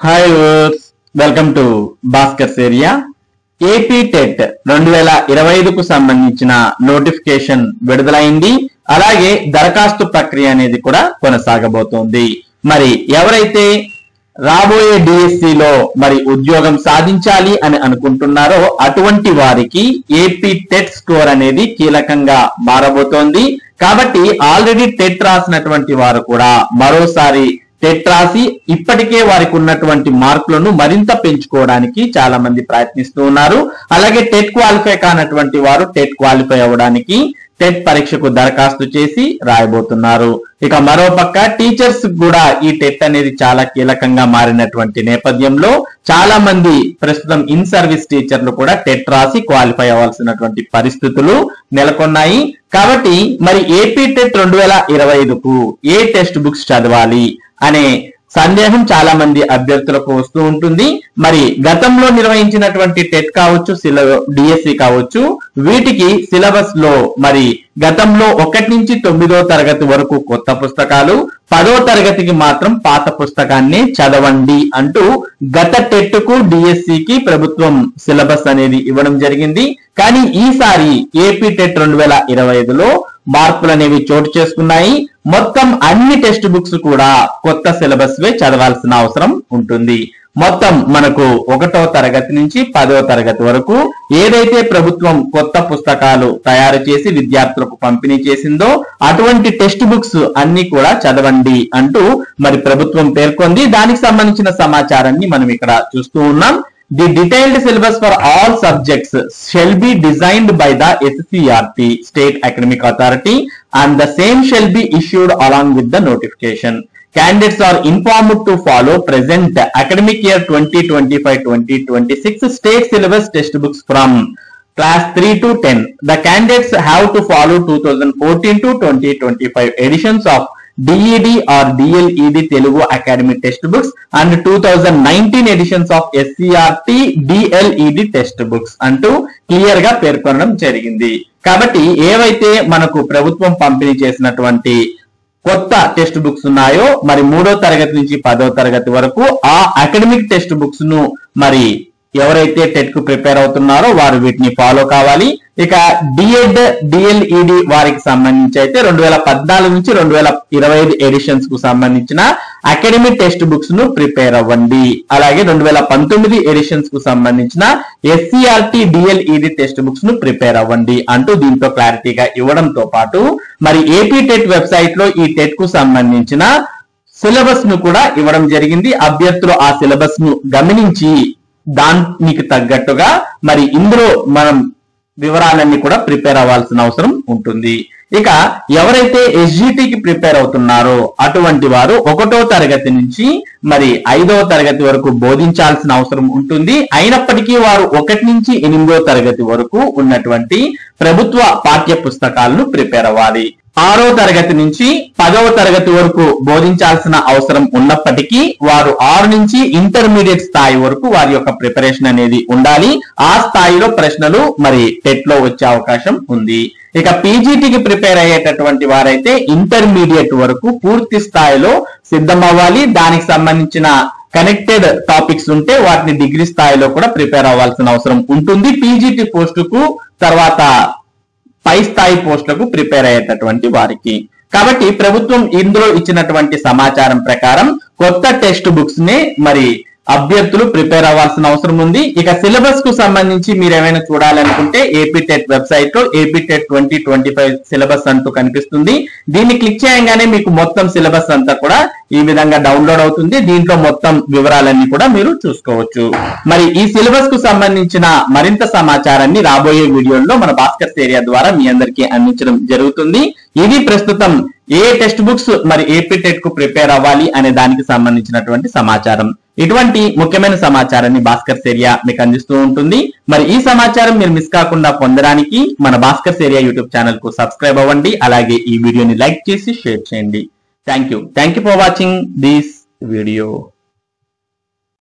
Hi viewers, welcome to Bhaskar's area. AP TET 2025కు సంబంధించిన notification విడుదలైంది. అలాగే దరఖాస్తు ప్రక్రియ అనేది కూడా కొనసాగబోతోంది. మరి ఎవరైతే రాబోయే డిఎస్సిలో మరి ఉద్యోగం సాధించాలి అని అనుకుంటున్నారో అటువంటి వారికి ఏపీ టెట్ స్కోర్ అనేది కీలకంగా మారబోతోంది. కాబట్టి ఆల్రెడీ టెట్ రాసినటువంటి వారు కూడా మరోసారి టెట్ రాసి ఇప్పటికే వారికి ఉన్నటువంటి మార్కులను మరింత పెంచుకోవడానికి చాలా మంది ప్రయత్నిస్తూ ఉన్నారు. అలాగే టెట్ క్వాలిఫై కానటువంటి వారు టెట్ క్వాలిఫై అవ్వడానికి టెట్ పరీక్షకు దరఖాస్తు చేసి రాయబోతున్నారు. ఇక మరోపక్క టీచర్స్ కూడా ఈ టెట్ అనేది చాలా కీలకంగా మారినటువంటి నేపథ్యంలో చాలా మంది ప్రస్తుతం ఇన్ సర్వీస్ టీచర్లు కూడా టెట్ రాసి క్వాలిఫై అవ్వాల్సినటువంటి పరిస్థితులు నెలకొన్నాయి. కాబట్టి మరి ఏపీ టెట్ 2025కు ఏ టెక్స్ట్ బుక్స్ చదవాలి అనే సందేహం చాలా మంది అభ్యర్థులకు వస్తూ ఉంటుంది. మరి గతంలో నిర్వహించినటువంటి టెట్ కావచ్చు, డిఎస్సి కావచ్చు, వీటికి సిలబస్ లో మరి గతంలో 1 నుంచి 9వ తరగతి వరకు కొత్త పుస్తకాలు, 10వ తరగతికి మాత్రం పాత పుస్తకాన్ని చదవండి అంటూ గత టెట్ కు డిఎస్సికి ప్రభుత్వం సిలబస్ అనేది ఇవ్వడం జరిగింది. కానీ ఈసారి ఏపీ టెట్ 2025లో మార్పులు అనేవి చోటు చేసుకున్నాయి. మొత్తం అన్ని టెక్స్ట్ బుక్స్ కూడా కొత్త సిలబస్ వే చదవాల్సిన అవసరం ఉంటుంది. మొత్తం మనకు 1వ తరగతి నుంచి 10వ తరగతి వరకు ఏదైతే ప్రభుత్వం కొత్త పుస్తకాలు తయారు చేసి విద్యార్థులకు పంపిణీ చేసిందో అటువంటి టెక్స్ట్ బుక్స్ అన్ని కూడా చదవండి అంటూ మరి ప్రభుత్వం పేర్కొంది. దానికి సంబంధించిన సమాచారాన్ని మనం ఇక్కడ చూస్తూ ఉన్నాం. The detailed syllabus for all subjects shall be designed by the SCERT, State Academic Authority, and the same shall be issued along with the notification. Candidates are informed to follow present academic year 2025-2026 state syllabus textbooks from class 3 to 10. The candidates have to follow 2014 to 2025 editions of DED or DLED Telugu Academy textbooks and 2019 editions of SCERT DLED textbooks అంటూ clear గా పేర్కొనడం జరిగింది. కాబట్టి ఏవైతే మనకు ప్రభుత్వం పంపిణీ చేసినటువంటి కొత్త టెక్స్ట్ బుక్స్ ఉన్నాయో మరి 3వ తరగతి నుంచి 10వ తరగతి వరకు ఆ అకాడమిక్ టెక్స్ట్ బుక్స్ ను మరి ఎవరైతే టెట్ కు ప్రిపేర్ అవుతున్నారో వారు వీటిని ఫాలో కావాలి. ఇక డిఎడ్ డిఎల్ఈడి వారికి సంబంధించి అయితే 2014 నుంచి 2025 ఎడిషన్స్ కు సంబంధించిన అకాడమిక్ టెక్స్ట్ బుక్స్ ను ప్రిపేర్ అవ్వండి. అలాగే 2019 ఎడిషన్స్ కు సంబంధించిన ఎస్సీఆర్టీ డిఎల్ఈడి టెక్స్ట్ బుక్స్ ను ప్రిపేర్ అవ్వండి అంటూ దీంతో క్లారిటీగా ఇవ్వడంతో పాటు మరి ఏపీ టెట్ వెబ్సైట్ లో ఈ టెట్ కు సంబంధించిన సిలబస్ ను కూడా ఇవ్వడం జరిగింది. అభ్యర్థులు ఆ సిలబస్ ను గమనించి దానికి తగ్గట్టుగా మరి ఇందులో మనం వివరాలన్నీ కూడా ప్రిపేర్ అవ్వాల్సిన అవసరం ఉంటుంది. ఇక ఎవరైతే ఎస్జిటికి ప్రిపేర్ అవుతున్నారో అటువంటి వారు 1వ తరగతి నుంచి మరి 5వ తరగతి వరకు బోధించాల్సిన అవసరం ఉంటుంది. అయినప్పటికీ వారు 1 నుంచి 8వ తరగతి వరకు ఉన్నటువంటి ప్రభుత్వ పాఠ్య పుస్తకాలను ప్రిపేర్ అవ్వాలి. 6వ తరగతి నుంచి 10వ తరగతి వరకు బోధించాల్సిన అవసరం ఉన్నప్పటికీ వారు 6 నుంచి ఇంటర్మీడియట్ స్థాయి వరకు వారి యొక్క ప్రిపరేషన్ అనేది ఉండాలి. ఆ స్థాయిలో ప్రశ్నలు మరి టెట్ లో వచ్చే అవకాశం ఉంది. ఇక పీజీటీకి ప్రిపేర్ అయ్యేటటువంటి వారైతే ఇంటర్మీడియట్ వరకు పూర్తి స్థాయిలో సిద్ధం అవ్వాలి. దానికి సంబంధించిన కనెక్టెడ్ టాపిక్స్ ఉంటే వాటిని డిగ్రీ స్థాయిలో కూడా ప్రిపేర్ అవ్వాల్సిన అవసరం ఉంటుంది. పీజీటీ పోస్టుకు తర్వాత పై స్థాయి పోస్టులకు ప్రిపేర్ అయ్యేటటువంటి వారికి. కాబట్టి ప్రభుత్వం ఇందులో ఇచ్చినటువంటి సమాచారం ప్రకారం కొత్త టెక్స్ట్ బుక్స్ నే మరి అభ్యర్థులు ప్రిపేర్ అవ్వాల్సిన అవసరం ఉంది. ఇక సిలబస్ కు సంబంధించి మీరు ఏమైనా చూడాలనుకుంటే ఏపీ టెట్ వెబ్సైట్ లో ఏపీ టెట్ 2025 సిలబస్ అంటూ కనిపిస్తుంది. దీన్ని క్లిక్ చేయగానే మీకు మొత్తం సిలబస్ అంతా కూడా ఈ విధంగా డౌన్లోడ్ అవుతుంది. దీంట్లో మొత్తం వివరాలన్నీ కూడా మీరు చూసుకోవచ్చు. మరి ఈ సిలబస్ కు సంబంధించిన మరింత సమాచారాన్ని రాబోయే వీడియోల్లో మన భాస్కర్స్ ఏరియా ద్వారా మీ అందరికీ అందించడం జరుగుతుంది. ఇది ప్రస్తుతం ఏ టెక్స్ట్ బుక్స్ మరి ఏపీ టెట్ కు ప్రిపేర్ అవ్వాలి అనే దానికి సంబంధించినటువంటి సమాచారం. ఇటువంటి ముఖ్యమైన సమాచారాన్ని భాస్కర్స్ ఏరియా మీకు అందిస్తూ ఉంటుంది. మరి ఈ సమాచారం మీరు మిస్ కాకుండా పొందడానికి మన భాస్కర్స్ ఏరియా యూట్యూబ్ ఛానల్ కు సబ్స్క్రైబ్ అవ్వండి. అలాగే ఈ వీడియోని లైక్ చేసి షేర్ చేయండి. Thank you for watching this video.